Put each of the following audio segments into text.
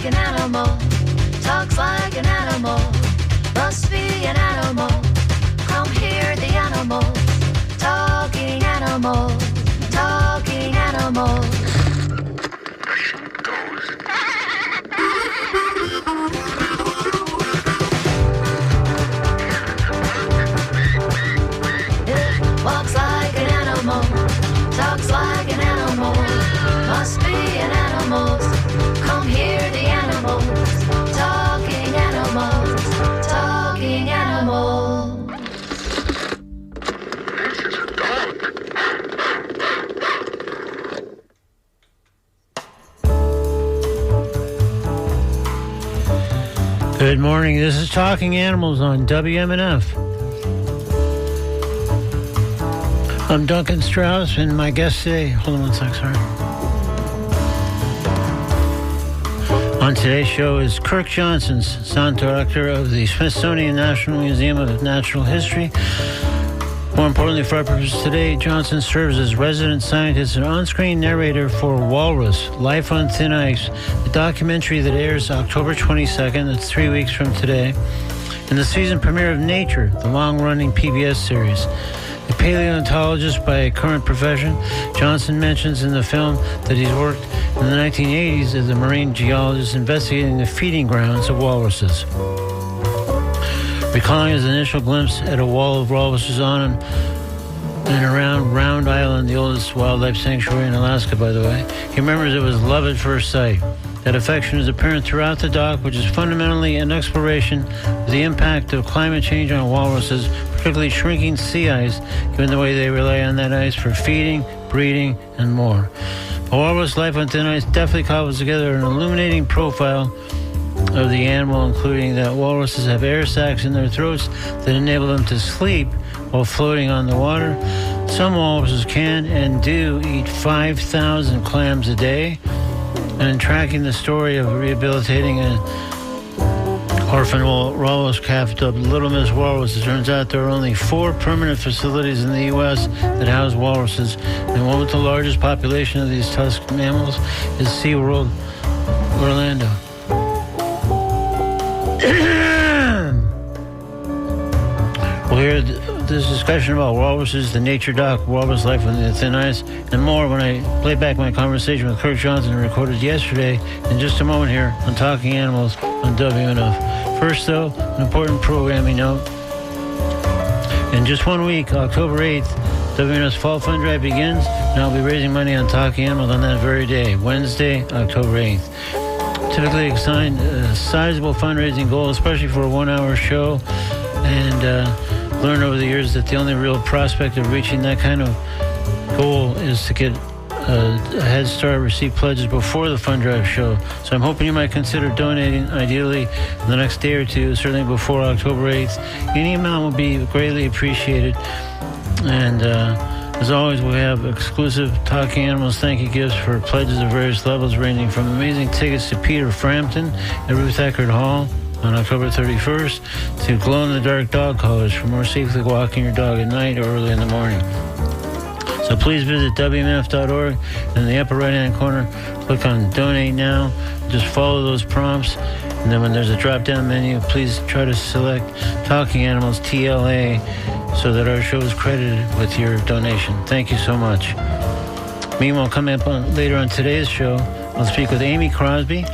an animal, talks like an animal, must be an animal. Come hear the animals, talking animals, talking animals. It walks like an animal, talks like an animal, must be an animal. Come hear the animals, talking animals, talking animals. This is a dog. Good morning. This is Talking Animals on WMNF. I'm Duncan Strauss, and my guest today... Hold on one sec, sorry. On today's show is Kirk Johnson, Sound Director of the Smithsonian National Museum of Natural History. More importantly for our purposes today, Johnson serves as resident scientist and on-screen narrator for Walrus, Life on Thin Ice, a documentary that airs October 22nd, that's 3 weeks from today, and the season premiere of Nature, the long-running PBS series. A paleontologist by current profession, Johnson mentions in the film that he's worked in the 1980s as a marine geologist investigating the feeding grounds of walruses. Recalling his initial glimpse at a wall of walruses on and around Round Island, the oldest wildlife sanctuary in Alaska, by the way, he remembers it was love at first sight. That affection is apparent throughout the doc, which is fundamentally an exploration of the impact of climate change on walruses, particularly shrinking sea ice, given the way they rely on that ice for feeding, breeding, and more. Walrus Life on Thin Ice definitely cobbles together an illuminating profile of the animal, including that walruses have air sacs in their throats that enable them to sleep while floating on the water. Some walruses can and do eat 5,000 clams a day. And in tracking the story of rehabilitating an orphan walrus calf dubbed Little Miss Walrus, it turns out there are only 4 permanent facilities in the U.S. that house walruses, and one with the largest population of these tusked mammals is SeaWorld Orlando. We'll hear this discussion about walruses, the nature doc, Walrus Life on the Thin Ice, and more when I play back my conversation with Kirk Johnson recorded yesterday in just a moment here on Talking Animals on WNF. First, though, an important programming note. In just 1 week, October 8th, WNF's Fall Fund Drive begins, and I'll be raising money on Talking Animals on that very day, Wednesday, October 8th. Typically assigned a sizable fundraising goal, especially for a 1-hour show, and learned over the years that the only real prospect of reaching that kind of goal is to get a head start, receive pledges before the fund drive show. So I'm hoping you might consider donating, ideally in the next day or two, certainly before October 8th. Any amount will be greatly appreciated. And as always, we have exclusive Talking Animals thank you gifts for pledges of various levels, ranging from amazing tickets to Peter Frampton at Ruth Eckerd Hall on October 31st to glow-in-the-dark dog collars for more safely walking your dog at night or early in the morning. So please visit WMNF.org, and in the upper right-hand corner, click on Donate Now. Just follow those prompts, and then when there's a drop-down menu, please try to select Talking Animals TLA so that our show is credited with your donation. Thank you so much. Meanwhile, coming up later on today's show, I'll speak with Amy Crosby,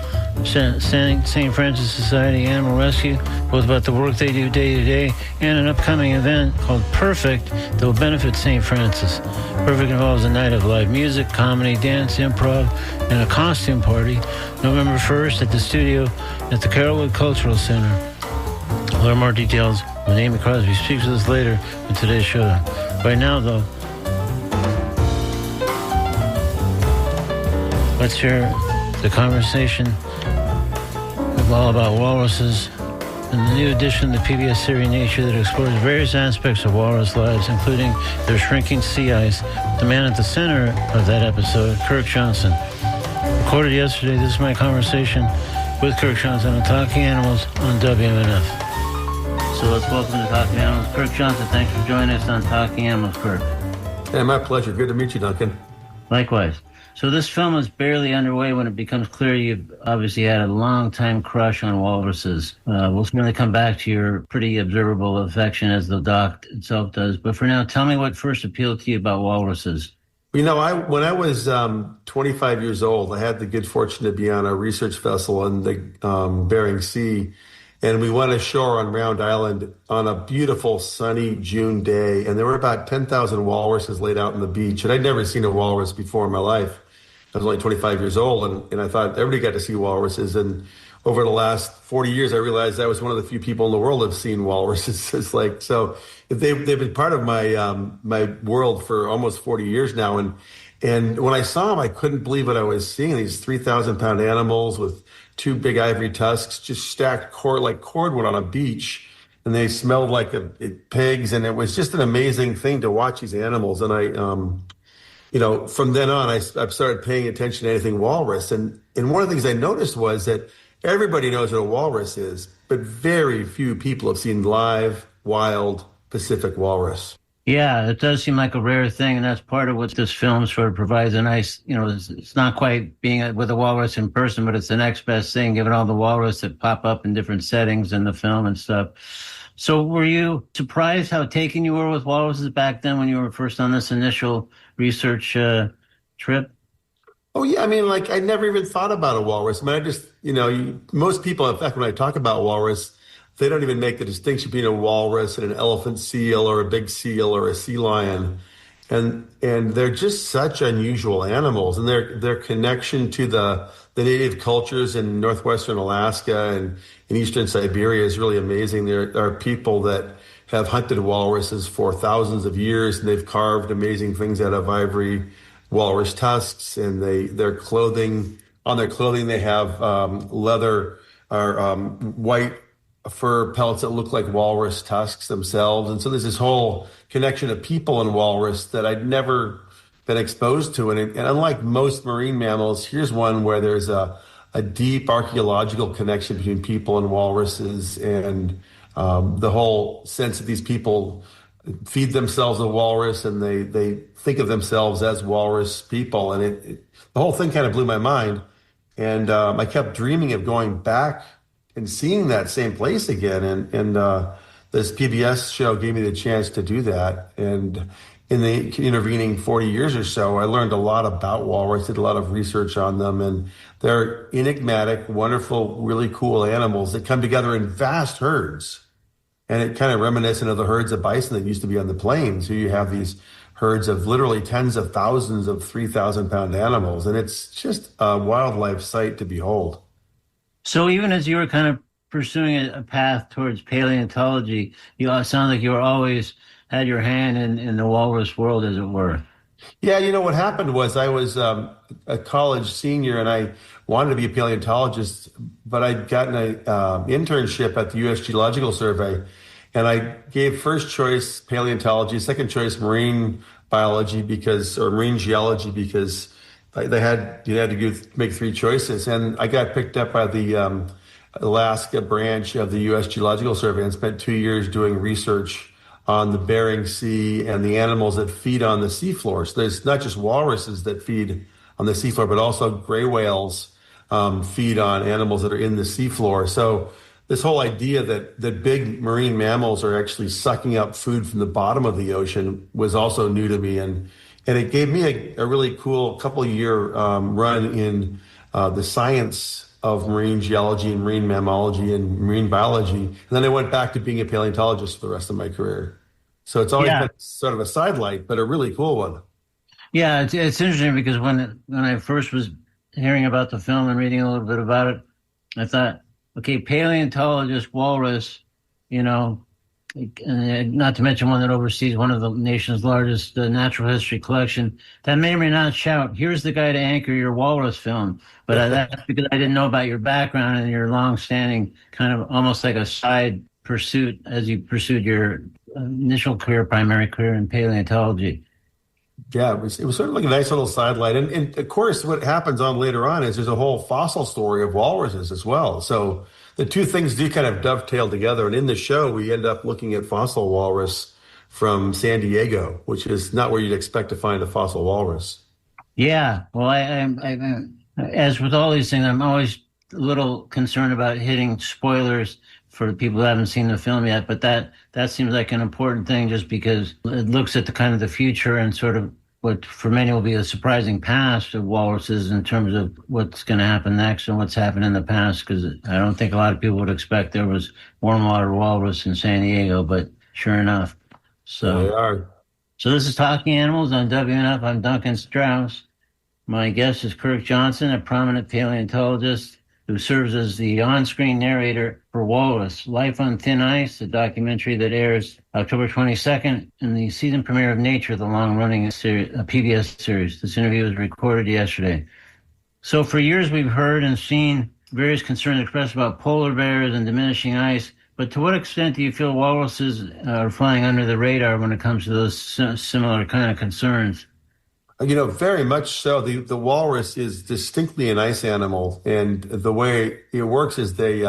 St. Francis Society Animal Rescue, both about the work they do day to day and an upcoming event called Perfect that will benefit St. Francis. Perfect involves a night of live music, comedy, dance, improv, and a costume party November 1st at the studio at the Carrollwood Cultural Center. We'll learn more details when Amy Crosby speaks with us later in today's show. Right now, though, let's hear the conversation all about walruses and the new edition of the PBS series Nature that explores various aspects of walrus lives, including their shrinking sea ice. The man at the center of that episode, Kirk Johnson. Recorded yesterday, this is my conversation with Kirk Johnson on Talking Animals on WMNF. So let's welcome to Talking Animals, Kirk Johnson. Thanks for joining us on Talking Animals, Kirk. Hey, my pleasure. Good to meet you, Duncan. Likewise. So this film is barely underway when it becomes clear you've obviously had a long time crush on walruses. We'll certainly come back to your pretty observable affection as the doc itself does. But for now, tell me what first appealed to you about walruses. I when I was 25 years old, I had the good fortune to be on a research vessel in the Bering Sea, and we went ashore on Round Island on a beautiful sunny June day, and there were about 10,000 walruses laid out on the beach, and I'd never seen a walrus before in my life. I was only 25 years old, and I thought everybody got to see walruses. And over the last 40 years, I realized I was one of the few people in the world that have seen walruses. It's like, so they've been part of my world for almost 40 years now. And when I saw them, I couldn't believe what I was seeing. These 3,000-pound animals with two big ivory tusks just stacked like cordwood on a beach. And they smelled like pigs. And it was just an amazing thing to watch these animals. And from then on, I've started paying attention to anything walrus. And one of the things I noticed was that everybody knows what a walrus is, but very few people have seen live, wild Pacific walrus. Yeah, it does seem like a rare thing, and that's part of what this film sort of provides a nice, it's not quite being with a walrus in person, but it's the next best thing, given all the walrus that pop up in different settings in the film and stuff. So were you surprised how taken you were with walruses back then when you were first on this initial research trip? Oh, yeah. I mean, like, I never even thought about a walrus. I mean, I just, most people, in fact, when I talk about walrus, they don't even make the distinction between a walrus and an elephant seal or a big seal or a sea lion. And they're just such unusual animals, and their connection to the native cultures in northwestern Alaska and in eastern Siberia is really amazing. There are people that have hunted walruses for thousands of years, and they've carved amazing things out of ivory walrus tusks, and their clothing they have leather or white fur pellets that look like walrus tusks themselves. And so there's this whole connection of people and walrus that I'd never been exposed to. And unlike most marine mammals, here's one where there's a deep archaeological connection between people and walruses, and the whole sense that these people feed themselves a walrus and they think of themselves as walrus people. And the whole thing kind of blew my mind. And I kept dreaming of going back and seeing that same place again. And this PBS show gave me the chance to do that. And in the intervening 40 years or so, I learned a lot about walrus, did a lot of research on them. And they're enigmatic, wonderful, really cool animals that come together in vast herds. And it kind of reminiscent of the herds of bison that used to be on the plains. So you have these herds of literally tens of thousands of 3,000-pound animals. And it's just a wildlife sight to behold. So even as you were kind of pursuing a path towards paleontology, you sound like you were always had your hand in the walrus world, as it were. Yeah, what happened was I was a college senior and I wanted to be a paleontologist, but I'd gotten an internship at the U.S. Geological Survey, and I gave first choice paleontology, second choice marine biology or marine geology because you had to make three choices. And I got picked up by the Alaska branch of the U.S. Geological Survey and spent 2 years doing research on the Bering Sea and the animals that feed on the seafloor. So there's not just walruses that feed on the seafloor, but also gray whales feed on animals that are in the seafloor. So this whole idea that big marine mammals are actually sucking up food from the bottom of the ocean was also new to me. And it gave me a really cool couple-year run in the science of marine geology and marine mammalogy and marine biology. And then I went back to being a paleontologist for the rest of my career. So it's always been sort of a sidelight, but a really cool one. Yeah, it's interesting because when I first was hearing about the film and reading a little bit about it, I thought, okay, paleontologist, walrus, not to mention one that oversees one of the nation's largest natural history collection, that may or may not shout, here's the guy to anchor your walrus film. But that's because I didn't know about your background and your long-standing kind of almost like a side pursuit as you pursued your initial primary career in paleontology. Yeah, it was sort of like a nice little sidelight. And of course, what happens on later on is there's a whole fossil story of walruses as well. So the two things do kind of dovetail together. And in the show, we end up looking at fossil walrus from San Diego, which is not where you'd expect to find a fossil walrus. Yeah, well, as with all these things, I'm always a little concerned about hitting spoilers for the people who haven't seen the film yet. But that seems like an important thing, just because it looks at the kind of the future and sort of what for many will be a surprising past of walruses in terms of what's going to happen next and what's happened in the past. Because I don't think a lot of people would expect there was warm water walrus in San Diego, but sure enough. There they So, are. so this is Talking Animals on WNF. I'm Duncan Strauss. My guest is Kirk Johnson, a prominent paleontologist who serves as the on-screen narrator for Walrus, Life on Thin Ice, a documentary that airs October 22nd in the season premiere of Nature, the long-running PBS series. This interview was recorded yesterday. So for years, we've heard and seen various concerns expressed about polar bears and diminishing ice. But to what extent do you feel walruses are flying under the radar when it comes to those similar kind of concerns? Very much so. The walrus is distinctly an ice animal, and the way it works is they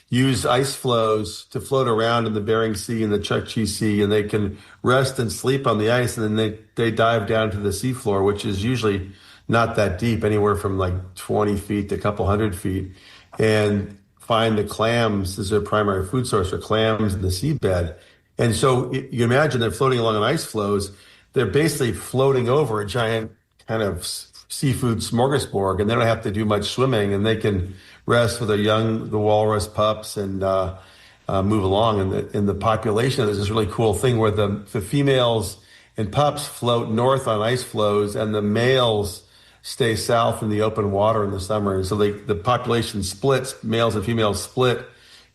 use ice floes to float around in the Bering Sea and the Chukchi Sea, and they can rest and sleep on the ice, and then they dive down to the seafloor, which is usually not that deep, anywhere from like 20 feet to a couple hundred feet, and find the clams as their primary food source, or clams in the seabed. And so you imagine they're floating along on ice floes. They're basically floating over a giant kind of seafood smorgasbord, and they don't have to do much swimming, and they can rest with the walrus pups, and move along. And the population, there's this really cool thing where the females and pups float north on ice floes, and the males stay south in the open water in the summer. And so the population splits, males and females split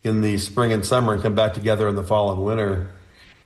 in the spring and summer and come back together in the fall and winter.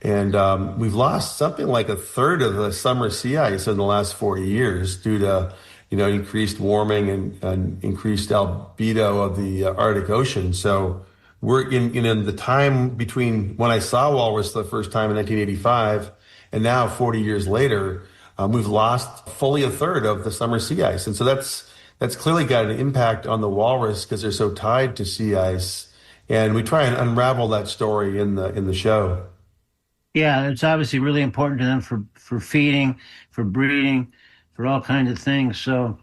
And we've lost something like a third of the summer sea ice in the last 40 years due to, increased warming and increased albedo of the Arctic Ocean. So we're in the time between when I saw walrus the first time in 1985 and now 40 years later, we've lost fully a third of the summer sea ice. And so that's clearly got an impact on the walrus because they're so tied to sea ice. And we try and unravel that story in the show. Yeah, it's obviously really important to them for feeding, for breeding, for all kinds of things. So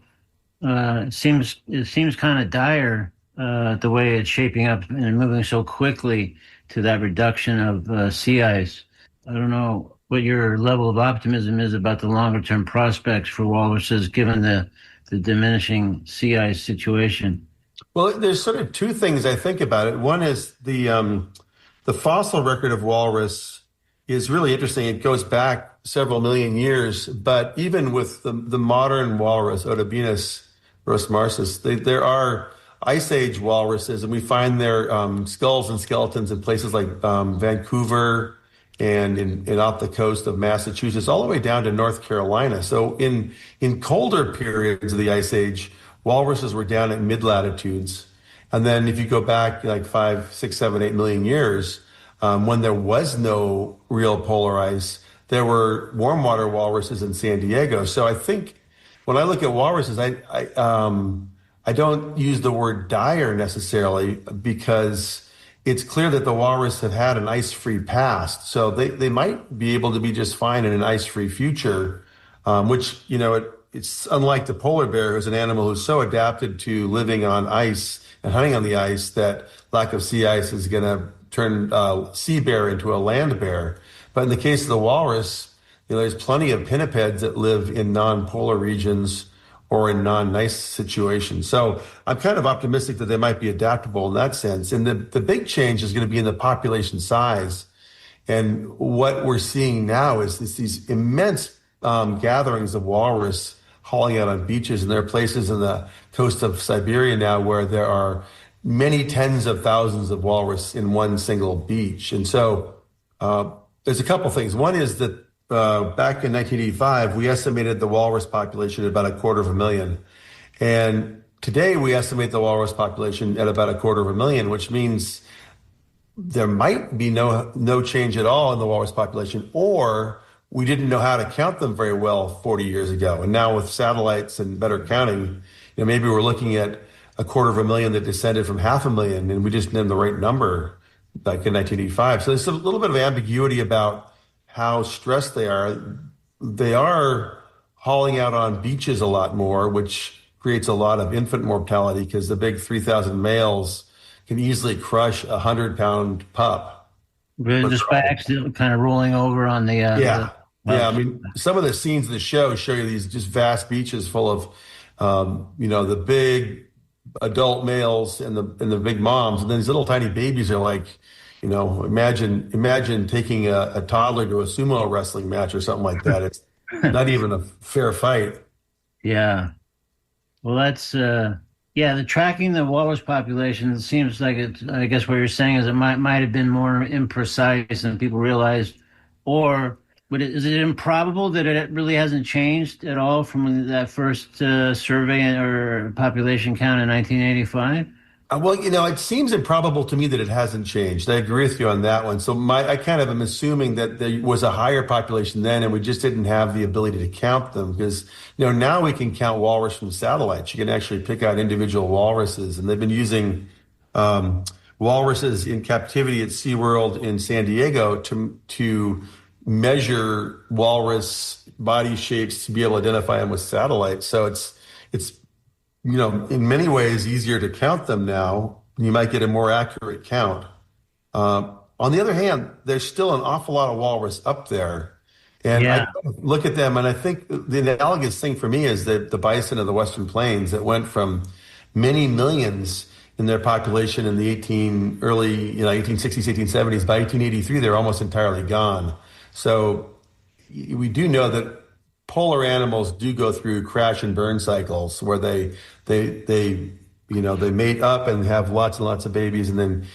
it seems kind of dire the way it's shaping up and moving so quickly to that reduction of sea ice. I don't know what your level of optimism is about the longer term prospects for walruses, given the diminishing sea ice situation. Well, there's sort of two things I think about it. One is the fossil record of walrus is really interesting. It goes back several million years, but even with the modern walrus, Otobenus rosmarsis, there are ice age walruses, and we find their skulls and skeletons in places like Vancouver and off the coast of Massachusetts, all the way down to North Carolina. So in colder periods of the ice age, walruses were down at mid latitudes. And then if you go back like 5, 6, 7, 8 million years, when there was no real polar ice, there were warm water walruses in San Diego. So I think when I look at walruses, I don't use the word dire necessarily because it's clear that the walrus have had an ice-free past. So they might be able to be just fine in an ice-free future, which, it's unlike the polar bear, who's an animal who's so adapted to living on ice and hunting on the ice that lack of sea ice is going to turn sea bear into a land bear. But in the case of the walrus, there's plenty of pinnipeds that live in non-polar regions or in non-nice situations. So I'm kind of optimistic that they might be adaptable in that sense. And the big change is going to be in the population size. And what we're seeing now is these immense gatherings of walrus hauling out on beaches. And there are places in the coast of Siberia now where there are many tens of thousands of walrus in one single beach. And so there's a couple things. One is that back in 1985, we estimated the walrus population at about 250,000. And today we estimate the walrus population at about 250,000, which means there might be no change at all in the walrus population, or we didn't know how to count them very well 40 years ago. And now with satellites and better counting, maybe we're looking at 250,000 that descended from 500,000, and we just named the right number like in 1985. So there's a little bit of ambiguity about how stressed they are. They are hauling out on beaches a lot more, which creates a lot of infant mortality because the big 3,000 males can easily crush a 100-pound pup. Really, But just by accident, kind of rolling over on the yeah, yeah. I pups. mean, some of the scenes in the show show you these just vast beaches full of, the big adult males and the big moms, and then these little tiny babies are like, imagine taking a toddler to a sumo wrestling match or something like that. It's not even a fair fight. Yeah. Well, that's yeah. The tracking the walrus population seems like it. I guess what you're saying is it might have been more imprecise than people realized, or is it improbable that it really hasn't changed at all from that first survey or population count in 1985? Well, it seems improbable to me that it hasn't changed. I agree with you on that one. So I kind of am assuming that there was a higher population then, and we just didn't have the ability to count them because, now we can count walrus from satellites. You can actually pick out individual walruses, and they've been using walruses in captivity at SeaWorld in San Diego to measure walrus body shapes to be able to identify them with satellites. So it's in many ways easier to count them now. You might get a more accurate count. On the other hand, there's still an awful lot of walrus up there. And I Yeah. look at them, and I think the analogous thing for me is that the bison of the Western Plains that went from many millions in their population in the 1860s, 1870s. By 1883, they're almost entirely gone. So we do know that polar animals do go through crash and burn cycles where they mate up and have lots and lots of babies and then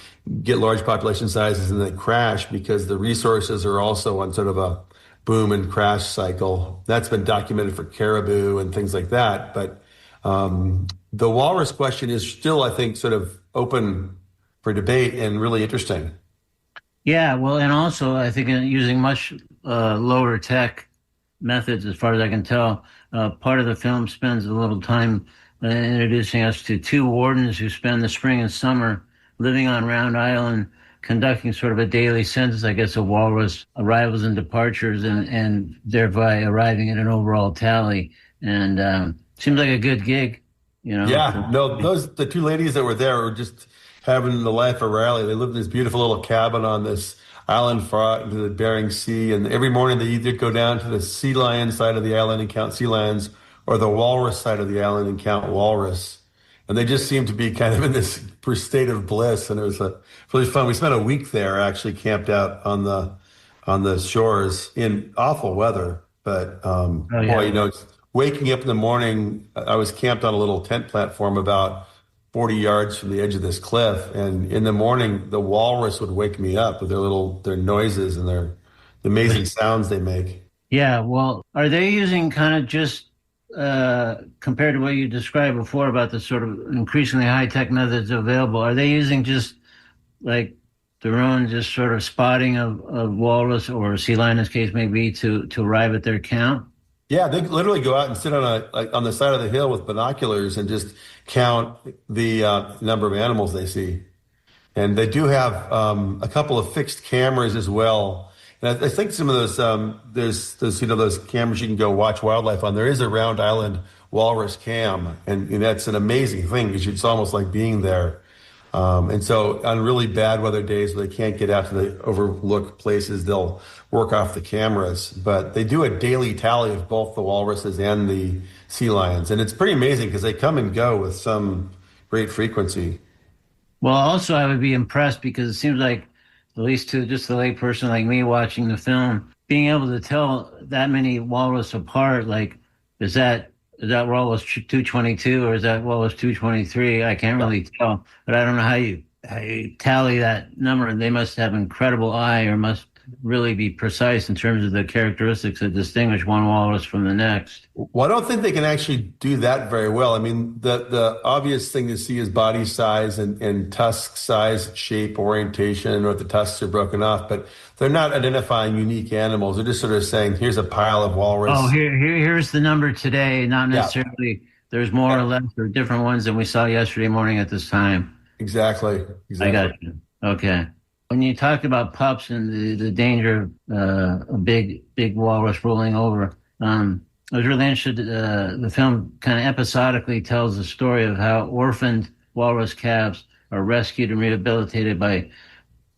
get large population sizes and then crash because the resources are also on sort of a boom and crash cycle. That's been documented for caribou and things like that. But the walrus question is still, I think, sort of open for debate and really interesting. Yeah. Well, and also I think using much lower tech methods, as far as I can tell. Part of the film spends a little time introducing us to two wardens who spend the spring and summer living on Round Island, conducting sort of a daily census, I guess, of walrus arrivals and departures, and thereby arriving at an overall tally. And seems like a good gig, Yeah, no, the two ladies that were there were just having the life of Riley. They lived in this beautiful little cabin on this island far out into the Bering Sea, and every morning they either go down to the sea lion side of the island and count sea lions, or the walrus side of the island and count walrus. And they just seemed to be kind of in this state of bliss, and it was really fun. We spent a week there, actually camped out on the shores in awful weather, but Oh, yeah. boy, waking up in the morning, I was camped on a little tent platform about 40 yards from the edge of this cliff. And in the morning, the walrus would wake me up with their noises and the amazing sounds they make. Yeah. Well, are they using kind of just compared to what you described before about the sort of increasingly high tech methods available? Are they using just like their own just sort of spotting of walrus or sea lion, as case may be, to arrive at their count? Yeah, they literally go out and sit on the side of the hill with binoculars and just count the number of animals they see. And they do have a couple of fixed cameras as well. And I think some of those there's those cameras you can go watch wildlife on. There is a Round Island walrus cam, and that's an amazing thing because it's almost like being there. And so on really bad weather days where they can't get out to the overlooked places, they'll work off the cameras. But they do a daily tally of both the walruses and the sea lions. And it's pretty amazing because they come and go with some great frequency. Well, also, I would be impressed because it seems like, at least to just a lay person like me watching the film, being able to tell that many walrus apart, like, is that walrus 222 or is that walrus 223? I can't really tell, but I don't know how you tally that number. They must have incredible eye or must really be precise in terms of the characteristics that distinguish one walrus from the next. Well, I don't think they can actually do that very well. I mean, the obvious thing to see is body size and tusk size, shape, orientation, or if the tusks are broken off. But they're not identifying unique animals. They're just sort of saying, here's a pile of walrus. Oh, here's the number today, not Yeah. necessarily there's more or less or different ones than we saw yesterday morning at this time. Exactly. I got you. Okay. When you talked about pups and the danger of a big walrus rolling over, I was really interested. The film kind of episodically tells the story of how orphaned walrus calves are rescued and rehabilitated by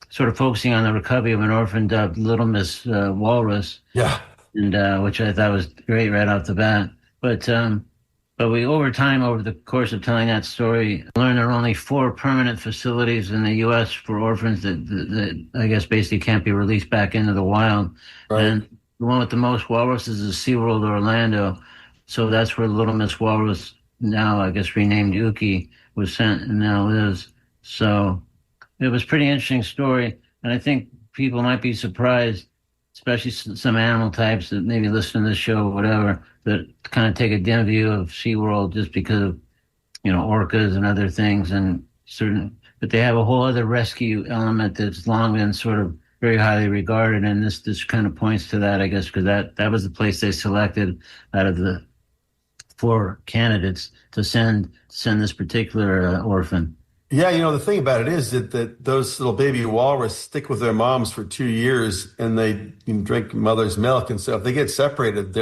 sort of focusing on the recovery of an orphaned Little Miss walrus, Yeah. and which I thought was great right off the bat. But we over time, over the course of telling that story, learned there are only 4 permanent facilities in the U.S. for orphans that I guess basically can't be released back into the wild. Right. And the one with the most walruses is SeaWorld Orlando. So that's where the Little Miss Walrus, now I guess renamed Uki, was sent and now lives. So it was a pretty interesting story, and I think people might be surprised, especially some animal types that maybe listen to this show or whatever, that kind of take a dim view of SeaWorld just because of, orcas and other things and but they have a whole other rescue element that's long been sort of very highly regarded, and this kind of points to that, I guess, because that was the place they selected out of the 4 candidates to send this particular orphan. Yeah, the thing about it is that those little baby walrus stick with their moms for 2 years and they can drink mother's milk. And so if they get separated,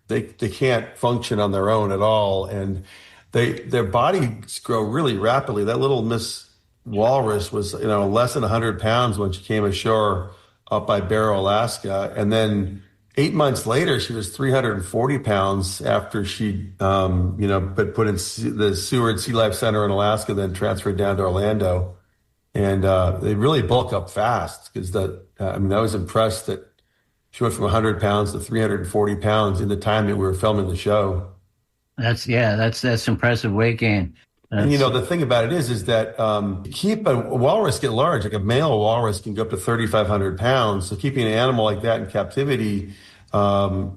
they can't function on their own at all. And their bodies grow really rapidly. That little Miss Walrus was, less than 100 pounds when she came ashore up by Barrow, Alaska. And then 8 months later, she was 340 pounds after she, but put in the Seward Sea Life Center in Alaska, then transferred down to Orlando. And they really bulk up fast because I was impressed that she went from 100 pounds to 340 pounds in the time that we were filming the show. That's impressive weight gain. And the thing about it is that keep a walrus get large, like a male walrus can go up to 3,500 pounds. So keeping an animal like that in captivity, the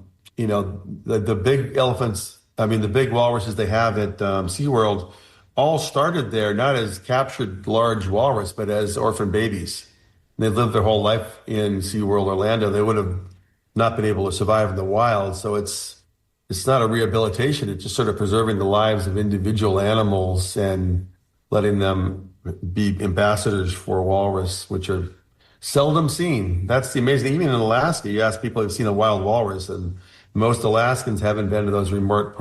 big elephants, the big walruses they have at SeaWorld all started there, not as captured large walrus, but as orphan babies. And they lived their whole life in SeaWorld Orlando. They would have not been able to survive in the wild. So it's not a rehabilitation. It's just sort of preserving the lives of individual animals and letting them be ambassadors for walrus, which are seldom seen. That's the amazing thing. Even in Alaska, you ask people who've seen a wild walrus, and most Alaskans haven't been to those remote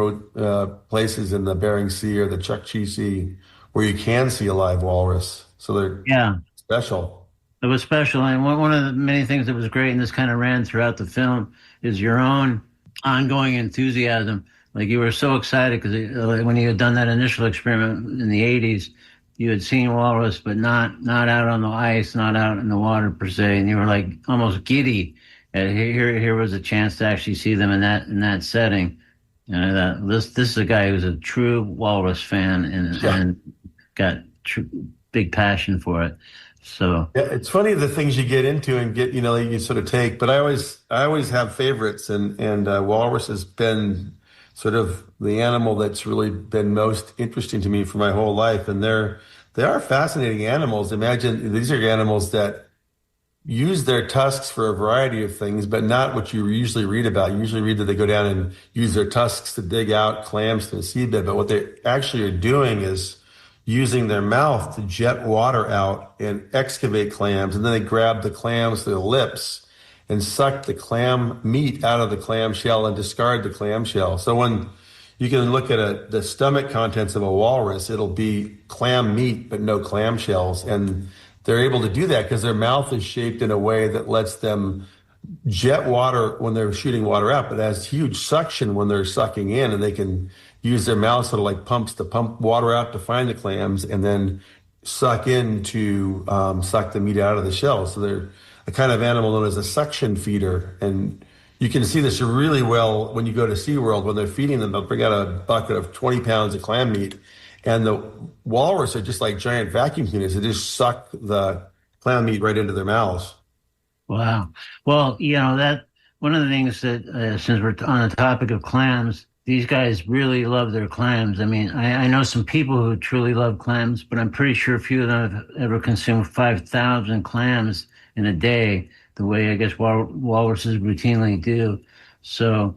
places in the Bering Sea or the Chukchi Sea where you can see a live walrus. So they're special. It was special. And one of the many things that was great, and this kind of ran throughout the film, is your own ongoing enthusiasm. Like you were so excited because when you had done that initial experiment in the 80s, you had seen walrus, but not out on the ice, not out in the water per se, and you were like almost giddy. Here was a chance to actually see them in that setting. And I thought, this is a guy who's a true walrus fan and got big passion for it. So yeah, it's funny the things you get into and get, you sort of take. But I always have favorites, and walrus has been sort of the animal that's really been most interesting to me for my whole life. And they are fascinating animals. Imagine these are animals that use their tusks for a variety of things, but not what you usually read about. You usually read that they go down and use their tusks to dig out clams to the seabed. But what they actually are doing is using their mouth to jet water out and excavate clams. And then they grab the clams to their lips and suck the clam meat out of the clam shell and discard the clam shell. So when you can look at the stomach contents of a walrus, it'll be clam meat, but no clam shells. And they're able to do that because their mouth is shaped in a way that lets them jet water when they're shooting water out, but has huge suction when they're sucking in, and they can use their mouth sort of like pumps to pump water out to find the clams and then suck in to suck the meat out of the shell. So they're a kind of animal known as a suction feeder. And you can see this really well when you go to SeaWorld. When they're feeding them, they'll bring out a bucket of 20 pounds of clam meat. And the walrus are just like giant vacuum cleaners. They just suck the clam meat right into their mouths. Wow. Well, that one of the things that since we're on the topic of clams, these guys really love their clams. I mean, I know some people who truly love clams, but I'm pretty sure few of them have ever consumed 5,000 clams in a day, the way I guess walruses routinely do. So,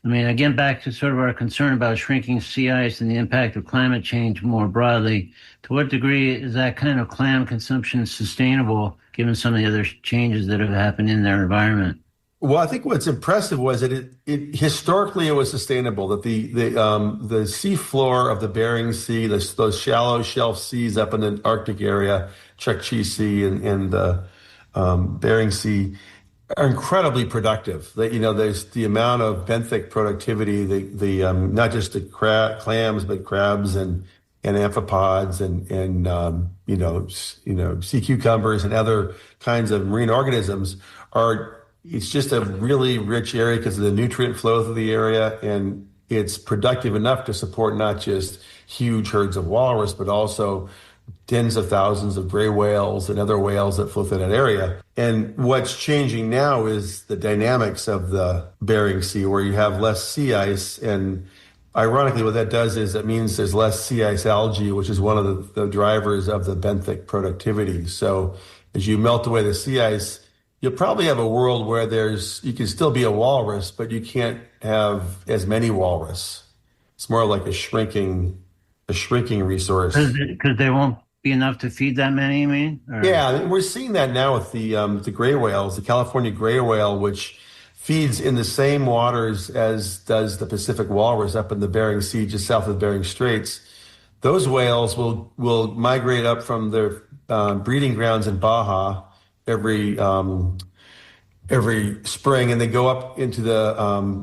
I mean, again, back to sort of our concern about shrinking sea ice and the impact of climate change more broadly, to what degree is that kind of clam consumption sustainable given some of the other changes that have happened in their environment? Well, I think what's impressive was that it historically it was sustainable. That the sea floor of the Bering Sea, those shallow shelf seas up in the Arctic area, Chukchi Sea and the Bering Sea, are incredibly productive. There's the amount of benthic productivity, not just the clams, but crabs and amphipods and sea cucumbers and other kinds of marine organisms are. It's just a really rich area because of the nutrient flow through the area, and it's productive enough to support not just huge herds of walrus, but also tens of thousands of gray whales and other whales that flow through that area. And what's changing now is the dynamics of the Bering Sea, where you have less sea ice. And ironically, what that does is it means there's less sea ice algae, which is one of the drivers of the benthic productivity. So as you melt away the sea ice, you'll probably have a world where you can still be a walrus, but you can't have as many walrus. It's more like a shrinking resource. Because there won't be enough to feed that many, you mean? Or? Yeah, we're seeing that now with the gray whales, the California gray whale, which feeds in the same waters as does the Pacific walrus up in the Bering Sea, just south of the Bering Straits. Those whales will migrate up from their breeding grounds in Baja every spring, and they go up into the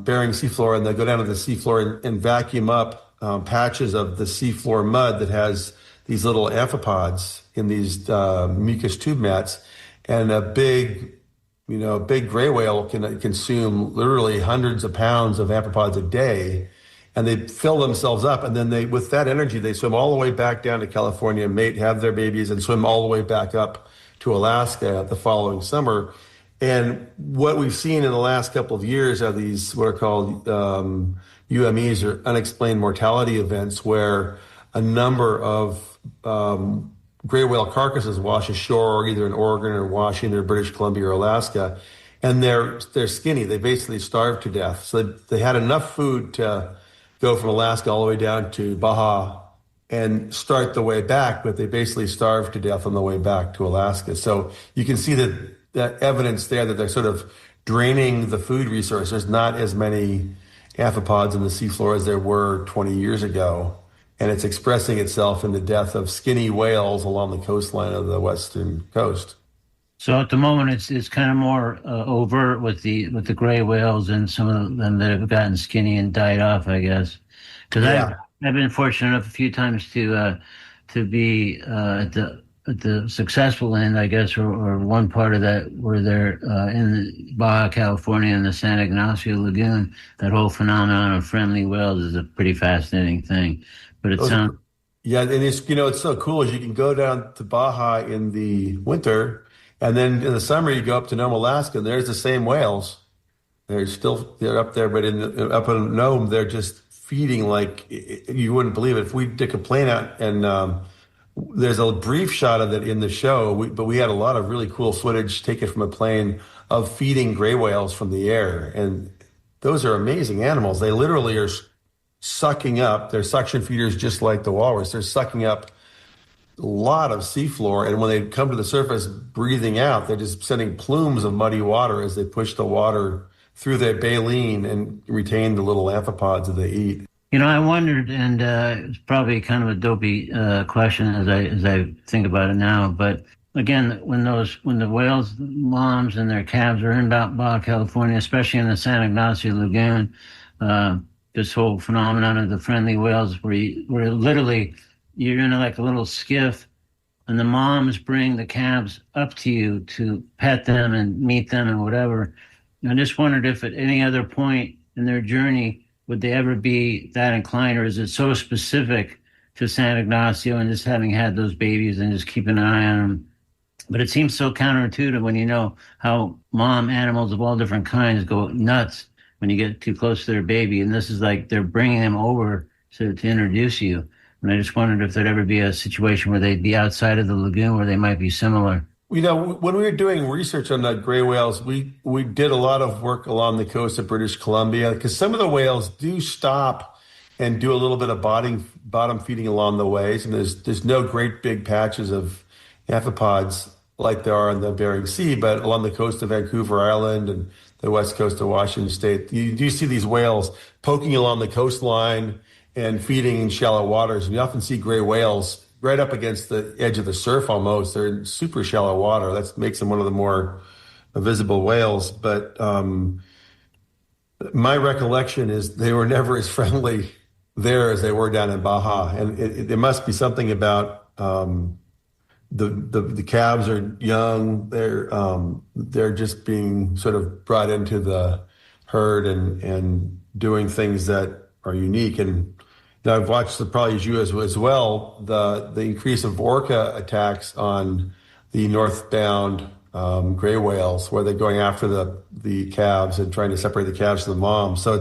Bering seafloor, and they go down to the seafloor and vacuum up patches of the seafloor mud that has these little amphipods in these mucus tube mats, and a big gray whale can consume literally hundreds of pounds of amphipods a day, and they fill themselves up, and then with that energy, they swim all the way back down to California, mate, have their babies, and swim all the way back up to Alaska the following summer. And what we've seen in the last couple of years are these what are called UMEs, or unexplained mortality events, where a number of gray whale carcasses wash ashore either in Oregon or Washington or British Columbia or Alaska, and they're skinny. They basically starved to death. So they had enough food to go from Alaska all the way down to Baja and start the way back, but they basically starved to death on the way back to Alaska. So you can see that evidence there that they're sort of draining the food resource. There's not as many amphipods in the seafloor as there were 20 years ago, and it's expressing itself in the death of skinny whales along the coastline of the western coast. So at the moment, it's kind of more overt with the gray whales and some of them that have gotten skinny and died off, I guess. Because I've been fortunate enough a few times to be at the successful end, I guess, or one part of that where they're in Baja California in the San Ignacio Lagoon. That whole phenomenon of friendly whales is a pretty fascinating thing. But it sounds and it's so cool is you can go down to Baja in the winter, and then in the summer you go up to Nome, Alaska, and there's the same whales. They're up there, but up in Nome they're just feeding like you wouldn't believe it. If we took a plane out, and there's a brief shot of it in the show, but we had a lot of really cool footage taken from a plane of feeding gray whales from the air. And those are amazing animals. They literally are sucking up, they're suction feeders just like the walrus. They're sucking up a lot of seafloor, and when they come to the surface breathing out, they're just sending plumes of muddy water as they push the water through their baleen and retain the little amphipods that they eat. I wondered, and it's probably kind of a dopey question as I think about it now, but again, when the whales, moms and their calves are in Baja California, especially in the San Ignacio Lagoon, this whole phenomenon of the friendly whales, where literally you're in like a little skiff, and the moms bring the calves up to you to pet them and meet them and whatever. I just wondered if at any other point in their journey would they ever be that inclined, or is it so specific to San Ignacio and just having had those babies and just keeping an eye on them? But it seems so counterintuitive when you know how mom animals of all different kinds go nuts when you get too close to their baby. And this is like they're bringing them over to introduce you. And I just wondered if there'd ever be a situation where they'd be outside of the lagoon where they might be similar. When we were doing research on the gray whales, we did a lot of work along the coast of British Columbia, because some of the whales do stop and do a little bit of bottom feeding along the ways. And there's no great big patches of amphipods like there are in the Bering Sea, but along the coast of Vancouver Island and the west coast of Washington State. You do see these whales poking along the coastline and feeding in shallow waters. And you often see gray whales right up against the edge of the surf almost. They're in super shallow water. That makes them one of the more visible whales. But my recollection is they were never as friendly there as they were down in Baja. And there must be something about the calves are young. They're just being sort of brought into the herd and doing things that are unique. And I've watched probably as you as well the increase of orca attacks on the northbound gray whales, where they're going after the calves and trying to separate the calves from the mom. So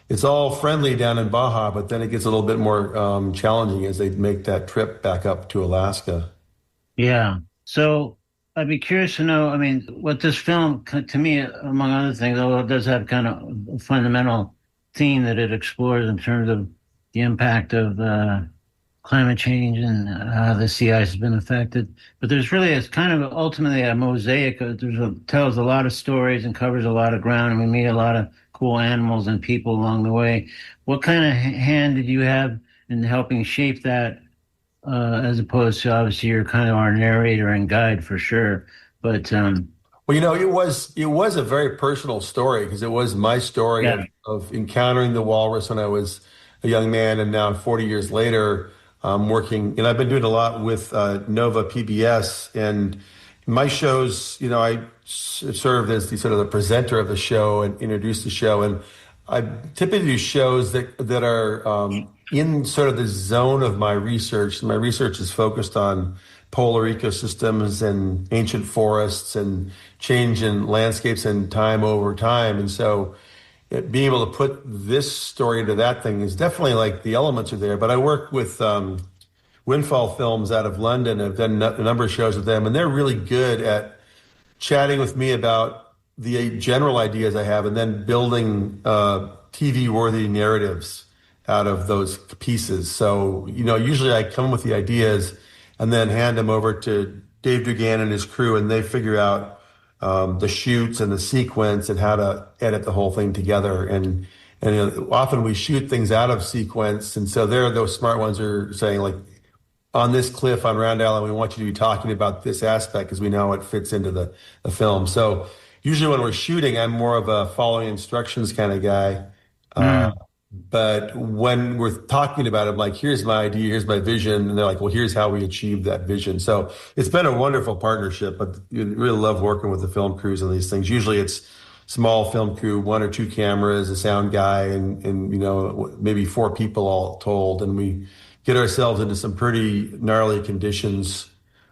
it's all friendly down in Baja, but then it gets a little bit more challenging as they make that trip back up to Alaska. Yeah. So I'd be curious to know, I mean, what this film, to me, among other things, although it does have kind of a fundamental theme that it explores in terms of the impact of climate change and how the sea ice has been affected. But it's kind of ultimately a mosaic. Tells a lot of stories and covers a lot of ground, and we meet a lot of cool animals and people along the way. What kind of hand did you have in helping shape that, as opposed to, obviously, you're kind of our narrator and guide for sure. But well, it was a very personal story, because it was my story of encountering the walrus when I was a young man, and now 40 years later, working, and I've been doing a lot with Nova PBS, and my shows, I served as the presenter of the show and introduced the show, and I typically do shows that are in sort of the zone of my research. My research is focused on polar ecosystems and ancient forests and change in landscapes and time over time, and so being able to put this story into that thing is definitely, like, the elements are there. But I work with Windfall Films out of London. I've done a number of shows with them, and they're really good at chatting with me about the general ideas I have and then building TV-worthy narratives out of those pieces. So, usually I come with the ideas and then hand them over to Dave Dugan and his crew, and they figure out the shoots and the sequence and how to edit the whole thing together. And often we shoot things out of sequence. And so those smart ones are saying, like, on this cliff on Round Island, we want you to be talking about this aspect because we know it fits into the film. So usually when we're shooting, I'm more of a following instructions kind of guy. But when we're talking about it, I'm like, here's my idea, here's my vision. And they're like, well, here's how we achieve that vision. So it's been a wonderful partnership, but you really love working with the film crews on these things. Usually it's small film crew, 1 or 2 cameras, a sound guy, and maybe 4 people all told. And we get ourselves into some pretty gnarly conditions,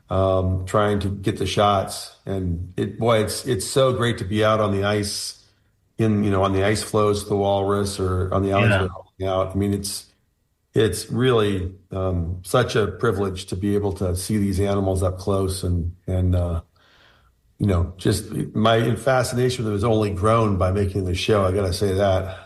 trying to get the shots. And it's so great to be out on the ice, on the ice floes, the walrus, or on the islands that are holding out. I mean, it's really such a privilege to be able to see these animals up close, and just my fascination with it has only grown by making the show. I got to say that.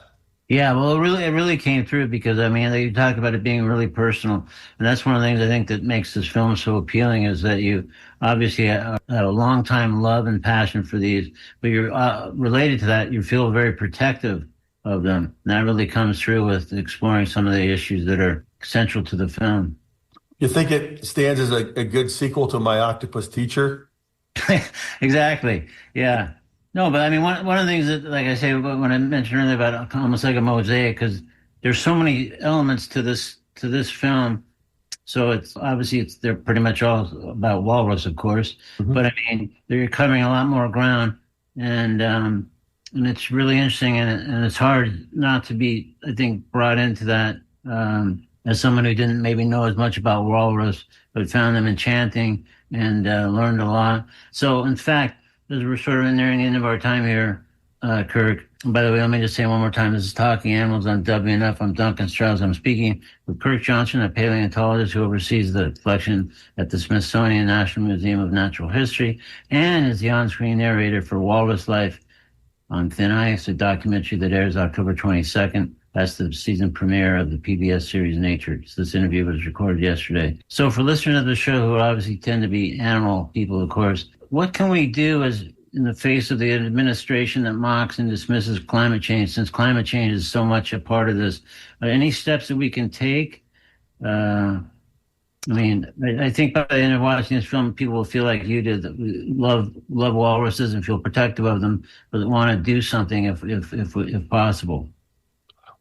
Yeah, well, it really came through because, I mean, you talk about it being really personal, and that's one of the things I think that makes this film so appealing, is that you obviously have a long time love and passion for these, but you're related to that, you feel very protective of them. And that really comes through with exploring some of the issues that are central to the film. You think it stands as a good sequel to My Octopus Teacher? Exactly, yeah. No, but I mean, one of the things that, like I say, when I mentioned earlier about almost like a mosaic, because there's so many elements to this film. So they're pretty much all about walrus, of course. Mm-hmm. But I mean, they're covering a lot more ground, and it's really interesting, and it's hard not to be, I think, brought into that as someone who didn't maybe know as much about walrus, but found them enchanting and learned a lot. So, in fact, as we're sort of nearing the end of our time here, Kirk. And by the way, let me just say one more time, this is Talking Animals on WNF. I'm Duncan Strauss. I'm speaking with Kirk Johnson, a paleontologist who oversees the collection at the Smithsonian National Museum of Natural History and is the on-screen narrator for Walrus Life on Thin Ice, a documentary that airs October 22nd. That's the season premiere of the PBS series Nature. So this interview was recorded yesterday. So for listeners of the show who obviously tend to be animal people, of course, what can we do as in the face of the administration that mocks and dismisses climate change, since climate change is so much a part of this, any steps that we can take? I think by the end of watching this film, people will feel like you did, that we love walruses and feel protective of them, but want to do something if possible.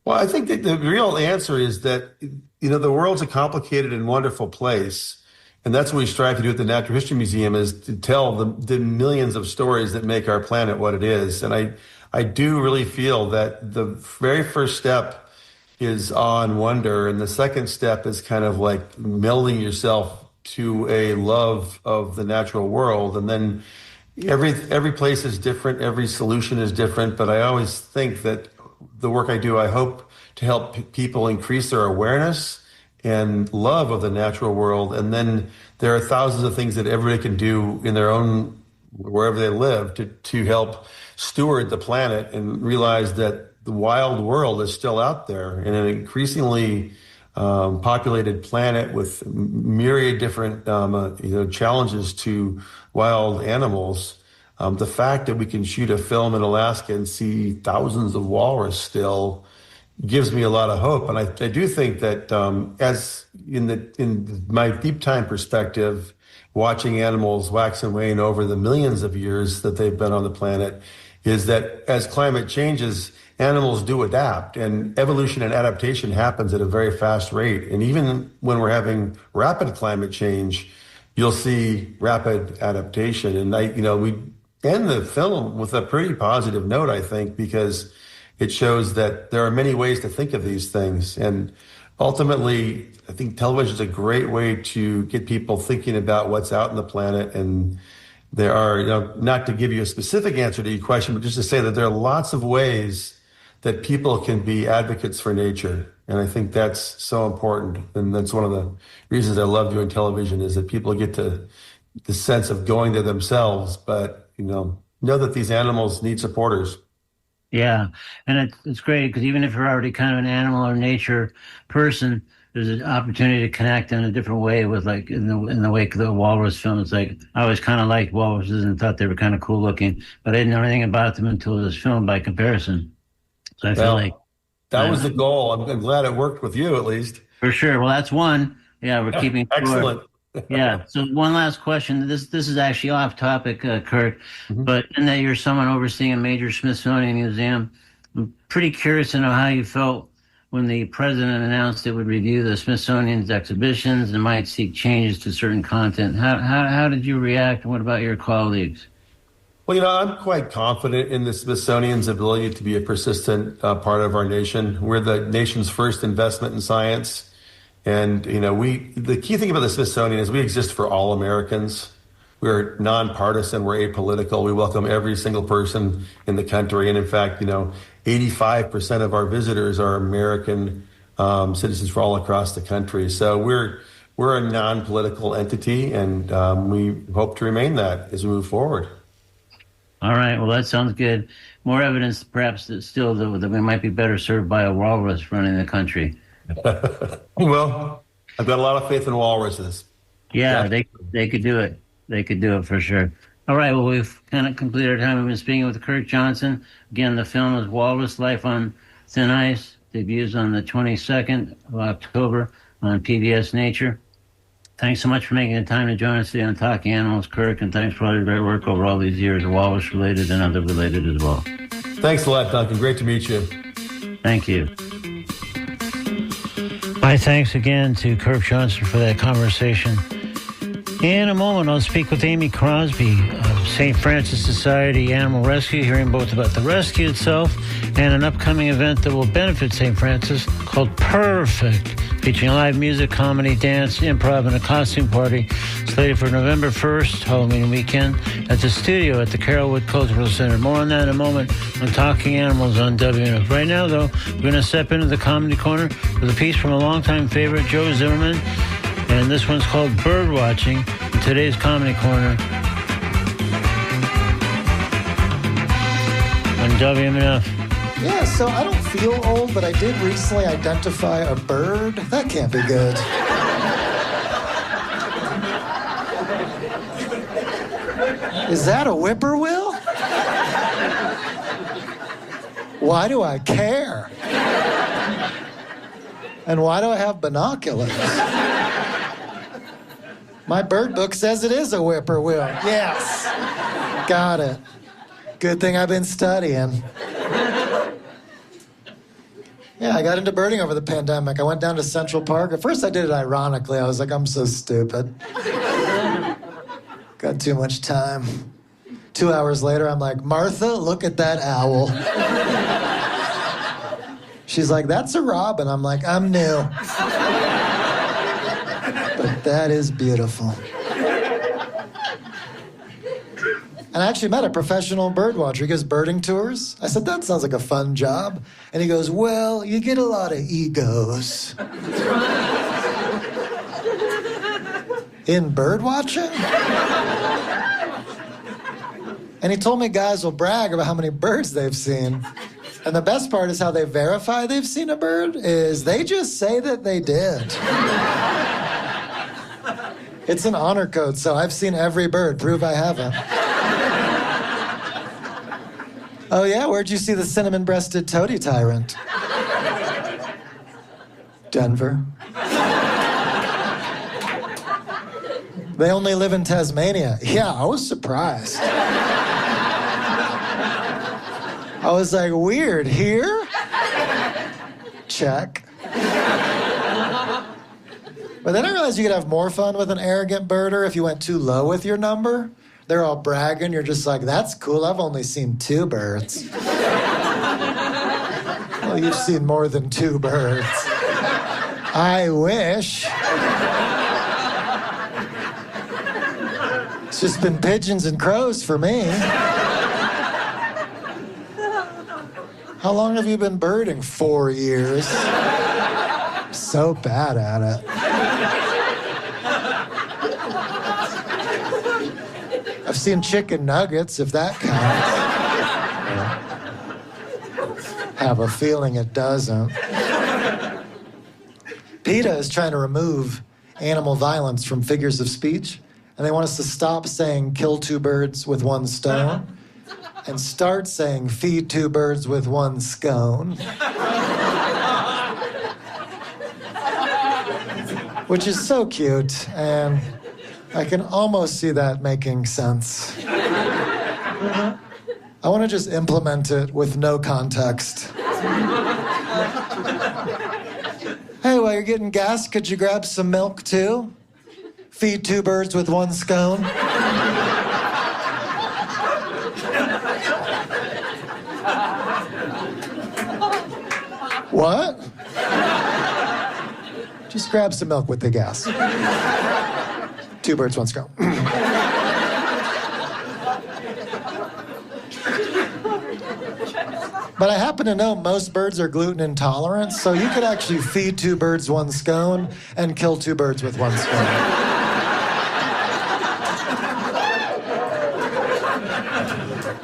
Well, I think that the real answer is that, the world's a complicated and wonderful place. And that's what we strive to do at the Natural History Museum, is to tell the millions of stories that make our planet what it is. And I do really feel that the very first step is awe and wonder, and the second step is kind of like melding yourself to a love of the natural world. And then every place is different, every solution is different, but I always think that the work I do, I hope to help people increase their awareness and love of the natural world. And then there are thousands of things that everybody can do in their own, wherever they live, to help steward the planet and realize that the wild world is still out there in an increasingly populated planet with myriad different challenges to wild animals. The fact that we can shoot a film in Alaska and see thousands of walrus still gives me a lot of hope. And I do think that as in my deep time perspective, watching animals wax and wane over the millions of years that they've been on the planet, is that as climate changes, animals do adapt, and evolution and adaptation happens at a very fast rate. And even when we're having rapid climate change, you'll see rapid adaptation. And we end the film with a pretty positive note, I think, because it shows that there are many ways to think of these things. And ultimately, I think television is a great way to get people thinking about what's out in the planet. And there are, not to give you a specific answer to your question, but just to say that there are lots of ways that people can be advocates for nature. And I think that's so important. And that's one of the reasons I love doing television, is that people get to the sense of going to themselves, but, know that these animals need supporters. Yeah. And it's great, because even if you're already kind of an animal or nature person, there's an opportunity to connect in a different way with, like, in the wake of the walrus film. It's like, I always kind of liked walruses and thought they were kind of cool looking, but I didn't know anything about them until this film by comparison. So I feel like that was the goal. I'm glad it worked with you, at least. For sure. Well, that's one. Yeah, we're keeping excellent. Yeah. So one last question. This is actually off topic, Kurt, but in that you're someone overseeing a major Smithsonian museum, I'm pretty curious to know how you felt when the president announced it would review the Smithsonian's exhibitions and might seek changes to certain content. How did you react, and what about your colleagues? Well, I'm quite confident in the Smithsonian's ability to be a persistent part of our nation. We're the nation's first investment in science. And, the key thing about the Smithsonian is we exist for all Americans. We're nonpartisan, we're apolitical. We welcome every single person in the country. And in fact, 85% of our visitors are American citizens from all across the country. So we're a non-political entity, and we hope to remain that as we move forward. All right. Well, that sounds good. More evidence, perhaps, that we might be better served by a walrus running the country. Well, I've got a lot of faith in walruses. Yeah, they could do it. They could do it for sure. All right. Well, we've kind of completed our time. We've been speaking with Kurt Johnson. Again, the film is Walrus Life on Thin Ice. Debuts on the 22nd of October on PBS Nature. Thanks so much for making the time to join us today on Talking Animals, Kirk, and thanks for all your great work over all these years, walrus-related and other-related as well. Thanks a lot, Duncan. Great to meet you. Thank you. My thanks again to Kirk Johnson for that conversation. In a moment, I'll speak with Amy Crosby of St. Francis Society Animal Rescue, hearing both about the rescue itself and an upcoming event that will benefit St. Francis called Perfect, featuring live music, comedy, dance, improv, and a costume party slated for November 1st, Halloween weekend, at the studio at the Carrollwood Cultural Center. More on that in a moment on Talking Animals on WNF. Right now, though, we're going to step into the Comedy Corner with a piece from a longtime favorite, Joe Zimmerman, and this one's called Bird Watching in today's Comedy Corner on WMNF. Yeah, so I don't feel old, but I did recently identify a bird. That can't be good. Is that a whippoorwill? Why do I care? And why do I have binoculars? My bird book says it is a whippoorwill. Yes. Got it. Good thing I've been studying. Yeah, I got into birding over the pandemic. I went down to Central Park. At first I did it ironically. I was like, I'm so stupid. Got too much time. 2 hours later, I'm like, Martha, look at that owl. She's like, that's a robin. I'm like, I'm new. But that is beautiful. And I actually met a professional bird watcher. He gives birding tours. I said, that sounds like a fun job. And he goes, well, you get a lot of egos. In bird watching? And he told me guys will brag about how many birds they've seen. And the best part is how they verify they've seen a bird is they just say that they did. It's an honor code, so I've seen every bird. Prove I haven't. Oh yeah? Where'd you see the cinnamon-breasted toady tyrant? Denver. They only live in Tasmania. Yeah, I was surprised. I was like, weird, here? Check. But then I realized you could have more fun with an arrogant birder if you went too low with your number. They're all bragging. You're just like, that's cool. I've only seen 2 birds. Well, you've seen more than 2 birds. I wish. It's just been pigeons and crows for me. How long have you been birding? 4 years. So bad at it. I've seen chicken nuggets, if that counts. Have a feeling it doesn't. PETA is trying to remove animal violence from figures of speech, and they want us to stop saying kill 2 birds with 1 stone and start saying feed 2 birds with 1 scone. Which is so cute, and I can almost see that making sense. I want to just implement it with no context. Hey, while you're getting gas, could you grab some milk too? Feed 2 birds with 1 scone. What? Just grab some milk with the gas. 2 birds, 1 scone. But I happen to know most birds are gluten intolerant, so you could actually feed 2 birds 1 scone and kill 2 birds with 1 scone.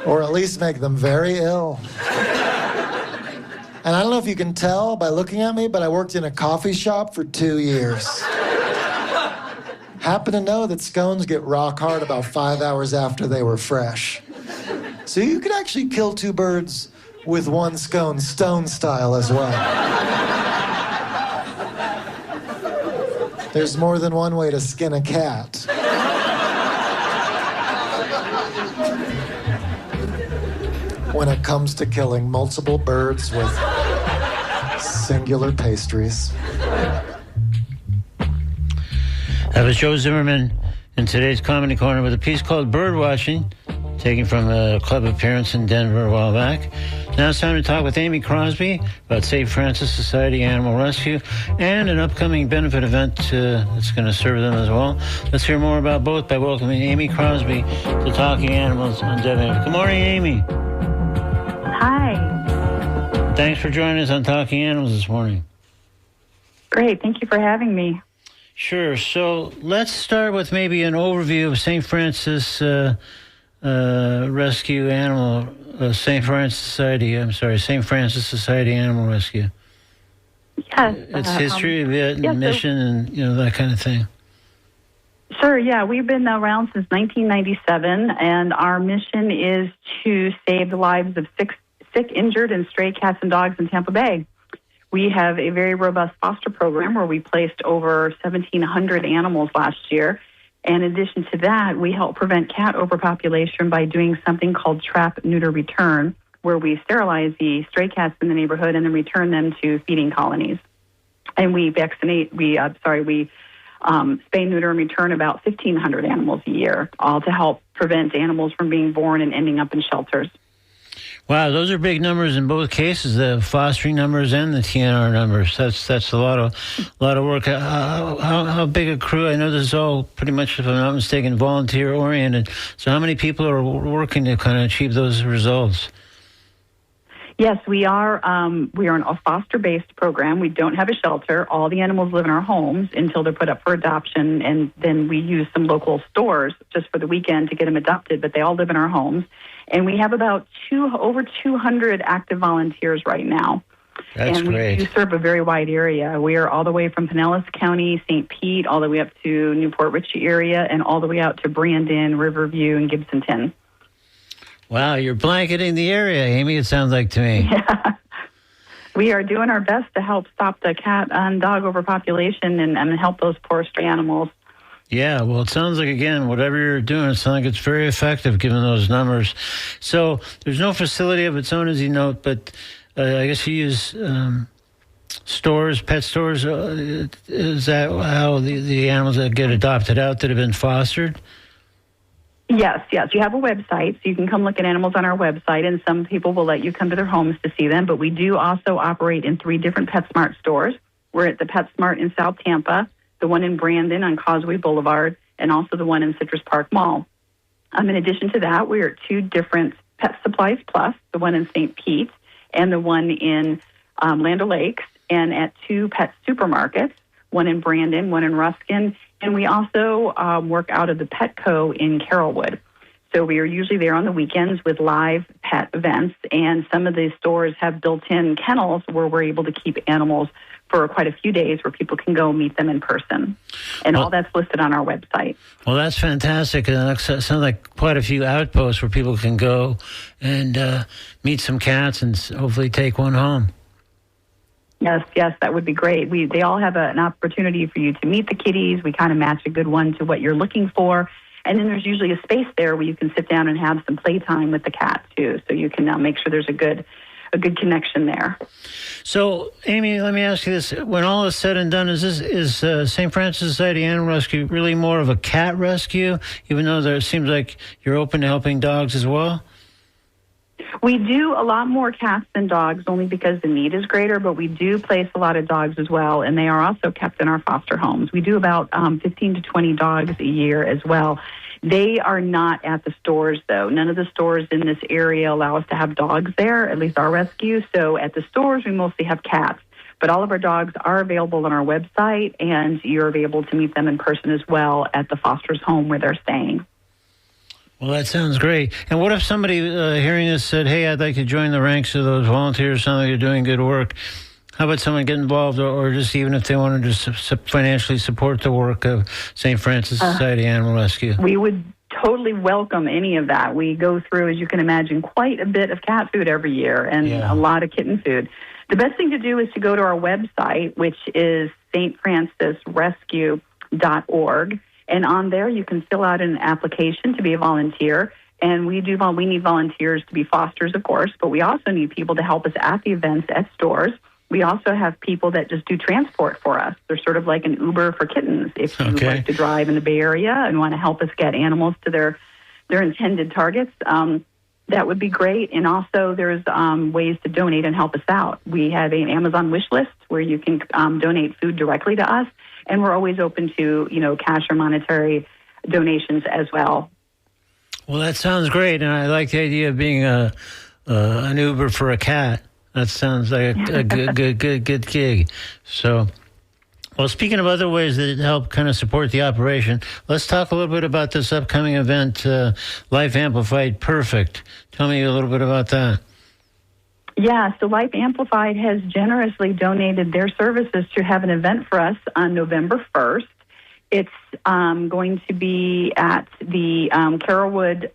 Or at least make them very ill. And I don't know if you can tell by looking at me, but I worked in a coffee shop for 2 years. Happen to know that scones get rock hard about 5 hours after they were fresh. So you could actually kill 2 birds with 1 scone, stone style as well. There's more than one way to skin a cat. When it comes to killing multiple birds with singular pastries. That was Joe Zimmerman in today's Comedy Corner with a piece called Bird Watching, taken from a club appearance in Denver a while back. Now it's time to talk with Amy Crosby about St. Francis Society Animal Rescue and an upcoming benefit event that's going to serve them as well. Let's hear more about both by welcoming Amy Crosby to Talking Animals on WFM. Good morning, Amy. Hi. Thanks for joining us on Talking Animals this morning. Great. Thank you for having me. Sure. So let's start with maybe an overview of St. Francis Rescue Animal, St. Francis Society Animal Rescue. Yes. Its history of it and mission and, that kind of thing. Sure, yeah. We've been around since 1997, and our mission is to save the lives of sick, injured, and stray cats and dogs in Tampa Bay. We have a very robust foster program where we placed over 1,700 animals last year. And in addition to that, we help prevent cat overpopulation by doing something called trap, neuter, return, where we sterilize the stray cats in the neighborhood and then return them to feeding colonies. And we spay, neuter, and return about 1,500 animals a year, all to help prevent animals from being born and ending up in shelters. Wow, those are big numbers in both cases, the fostering numbers and the TNR numbers. That's a lot of work. How big a crew? I know this is all pretty much, if I'm not mistaken, volunteer oriented. So how many people are working to kind of achieve those results? Yes, we are a foster-based program. We don't have a shelter. All the animals live in our homes until they're put up for adoption, and then we use some local stores just for the weekend to get them adopted, but they all live in our homes. And we have about over 200 active volunteers right now. That's great. And we do serve a very wide area. We are all the way from Pinellas County, St. Pete, all the way up to Newport Richey area, and all the way out to Brandon, Riverview, and Gibsonton. Wow, you're blanketing the area, Amy, it sounds like to me. Yeah. We are doing our best to help stop the cat and dog overpopulation and help those poor stray animals. Yeah, well, it sounds like, again, whatever you're doing, it sounds like it's very effective given those numbers. So there's no facility of its own, as you note, but I guess you use stores, pet stores. Is that how the animals that get adopted out that have been fostered? Yes. You have a website, so you can come look at animals on our website, and some people will let you come to their homes to see them. But we do also operate in 3 different PetSmart stores. We're at the PetSmart in South Tampa, the one in Brandon on Causeway Boulevard, and also the one in Citrus Park Mall. In addition to that, we're at 2 different Pet Supplies Plus, the one in St. Pete and the one in Land O'Lakes, and at 2 pet supermarkets, one in Brandon, one in Ruskin, and we also work out of the Petco in Carrollwood. So we are usually there on the weekends with live pet events, and some of these stores have built-in kennels where we're able to keep animals for quite a few days where people can go meet them in person. And all that's listed on our website. Well, that's fantastic. That sounds like quite a few outposts where people can go and meet some cats and hopefully take one home. Yes, that would be great. They all have an opportunity for you to meet the kitties. We kind of match a good one to what you're looking for. And then there's usually a space there where you can sit down and have some playtime with the cat, too. So you can make sure there's a good connection there. So, Amy, let me ask you this. When all is said and done, is St. Francis Society Animal Rescue really more of a cat rescue, even though it seems like you're open to helping dogs as well? We do a lot more cats than dogs, only because the need is greater, but we do place a lot of dogs as well, and they are also kept in our foster homes. We do about 15 to 20 dogs a year as well. They are not at the stores, though. None of the stores in this area allow us to have dogs there, at least our rescue. So at the stores, we mostly have cats. But all of our dogs are available on our website, and you're able to meet them in person as well at the foster's home where they're staying. Well, that sounds great. And what if somebody hearing this said, hey, I'd like to join the ranks of those volunteers, sound like you're doing good work. How about someone get involved, or just even if they wanted to financially support the work of St. Francis Society Animal Rescue? We would totally welcome any of that. We go through, as you can imagine, quite a bit of cat food every year and a lot of kitten food. The best thing to do is to go to our website, which is stfrancisrescue.org. And on there, you can fill out an application to be a volunteer. And we need volunteers to be fosters, of course, but we also need people to help us at the events at stores. We also have people that just do transport for us. They're sort of like an Uber for kittens. If you like to drive in the Bay Area and want to help us get animals to their intended targets, that would be great. And also there's ways to donate and help us out. We have an Amazon wish list where you can donate food directly to us. And we're always open to, cash or monetary donations as well. Well, that sounds great. And I like the idea of being an Uber for a cat. That sounds like a good gig. So, well, speaking of other ways that help kind of support the operation, let's talk a little bit about this upcoming event, Life Amplified Perfect. Tell me a little bit about that. Yeah, so Life Amplified has generously donated their services to have an event for us on November 1st. It's going to be at the Carrollwood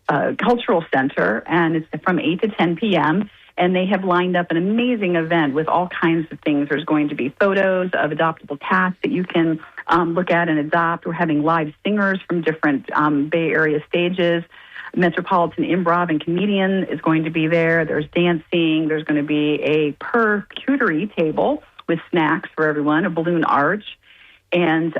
cultural center, and it's from 8 to 10 p.m., and they have lined up an amazing event with all kinds of things. There's going to be photos of adoptable cats that you can look at and adopt. We're having live singers from different Bay Area stages. Metropolitan Improv and Comedian is going to be there. There's dancing. There's going to be a charcuterie table with snacks for everyone, a balloon arch, and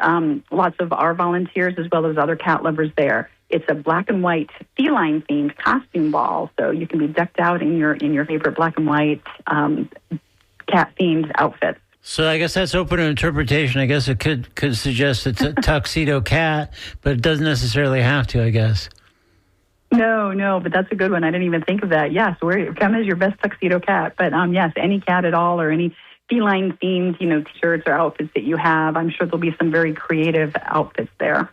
lots of our volunteers as well as other cat lovers there. It's a black and white feline-themed costume ball, so you can be decked out in your favorite black and white cat-themed outfits. So I guess that's open to interpretation. I guess it could suggest it's a tuxedo cat, but it doesn't necessarily have to, I guess. No, but that's a good one. I didn't even think of that. Yes, come as your best tuxedo cat. But yes, any cat at all or any feline-themed, T-shirts or outfits that you have. I'm sure there'll be some very creative outfits there.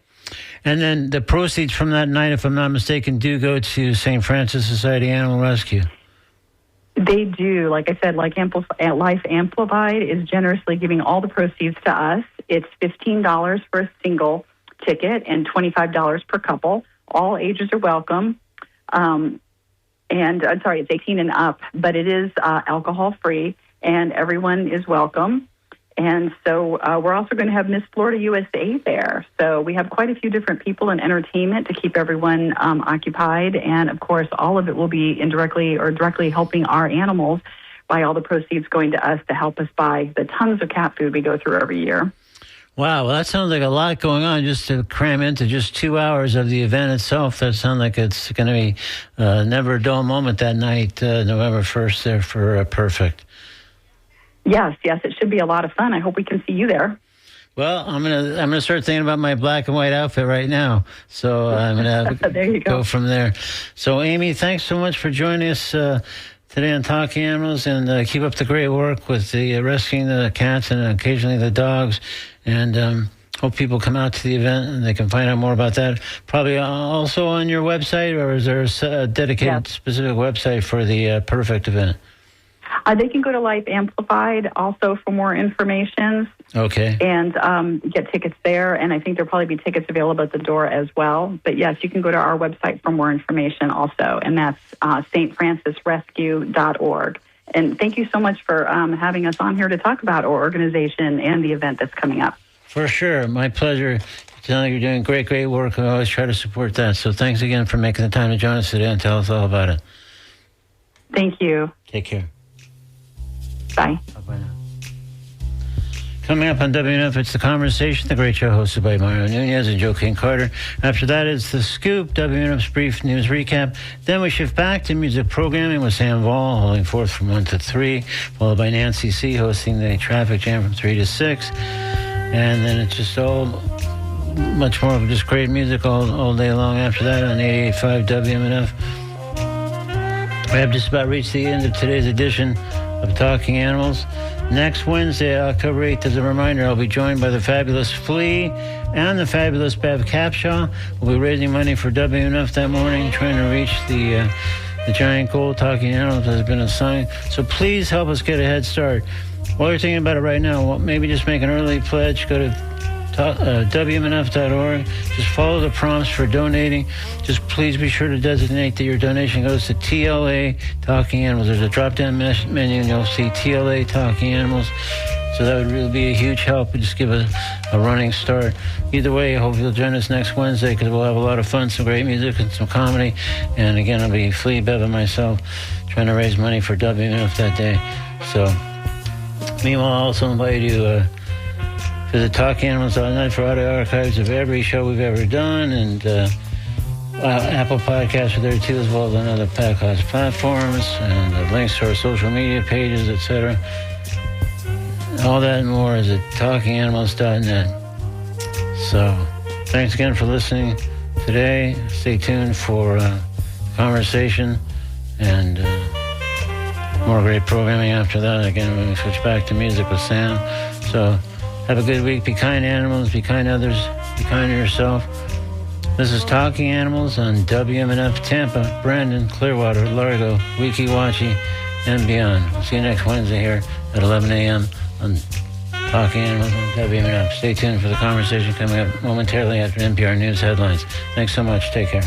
And then the proceeds from that night, if I'm not mistaken, do go to St. Francis Society Animal Rescue. They do. Like I said, Life Amplified is generously giving all the proceeds to us. It's $15 for a single ticket and $25 per couple. All ages are welcome. And I'm sorry, it's 18 and up, but it is alcohol-free, and everyone is welcome. And so we're also going to have Miss Florida USA there. So we have quite a few different people in entertainment to keep everyone occupied. And, of course, all of it will be indirectly or directly helping our animals by all the proceeds going to us to help us buy the tons of cat food we go through every year. Wow, well, that sounds like a lot going on just to cram into just 2 hours of the event itself. That sounds like it's going to be never a dull moment that night, November 1st there for Perfect. Yes, it should be a lot of fun. I hope we can see you there. Well, I'm gonna start thinking about my black and white outfit right now. So I'm gonna there you go from there. So Amy, thanks so much for joining us today on Talking Animals, and keep up the great work with the rescuing the cats and occasionally the dogs. And hope people come out to the event and they can find out more about that. Probably also on your website, or is there a dedicated specific website for the Perfect event? They can go to Life Amplified also for more information. Okay. And get tickets there. And I think there'll probably be tickets available at the door as well. But yes, you can go to our website for more information also. And that's stfrancisrescue.org. And thank you so much for having us on here to talk about our organization and the event that's coming up. For sure. My pleasure. You're doing great work. I always try to support that. So thanks again for making the time to join us today and tell us all about it. Thank you. Take care. Bye. Bye-bye now. Coming up on WNF, it's The Conversation, the great show hosted by Mario Nunez and Joe King Carter. After that, it's The Scoop, WNF's brief news recap. Then we shift back to music programming with Sam Vall holding forth from 1 to 3, followed by Nancy C. hosting the traffic jam from 3 to 6. And then it's just all much more of just great music all day long after that on 88.5 WMNF. We have just about reached the end of today's edition of Talking Animals. Next Wednesday, October 8th, as a reminder, I'll be joined by the fabulous Flea and the fabulous Bev Capshaw. We'll be raising money for WNF that morning, trying to reach the giant goal Talking Animals has been assigned. So please help us get a head start. While you're thinking about it right now, maybe just make an early pledge. Go to WMNF.org. Just follow the prompts for donating. Just please be sure to designate that your donation goes to TLA Talking Animals. There's a drop-down menu and you'll see TLA Talking Animals. So that would really be a huge help. Just give a running start. Either way, I hope you'll join us next Wednesday because we'll have a lot of fun, some great music and some comedy. And again, I'll be Flea, Bev, and myself trying to raise money for WMNF that day. So meanwhile, I also invite you to visit TalkAnimals.net for audio archives of every show we've ever done, and Apple Podcasts are there too, as well as on other podcast platforms, and links to our social media pages, etc. All that and more is at TalkingAnimals.net. So, thanks again for listening today. Stay tuned for conversation and more great programming after that. Again, when we switch back to music with Sam. So, have a good week. Be kind to animals. Be kind to others. Be kind to yourself. This is Talking Animals on WMNF Tampa, Brandon, Clearwater, Largo, Weeki Wachee, and beyond. We'll see you next Wednesday here at 11 a.m. on Talking Animals on WMNF. Stay tuned for the conversation coming up momentarily after NPR News headlines. Thanks so much. Take care.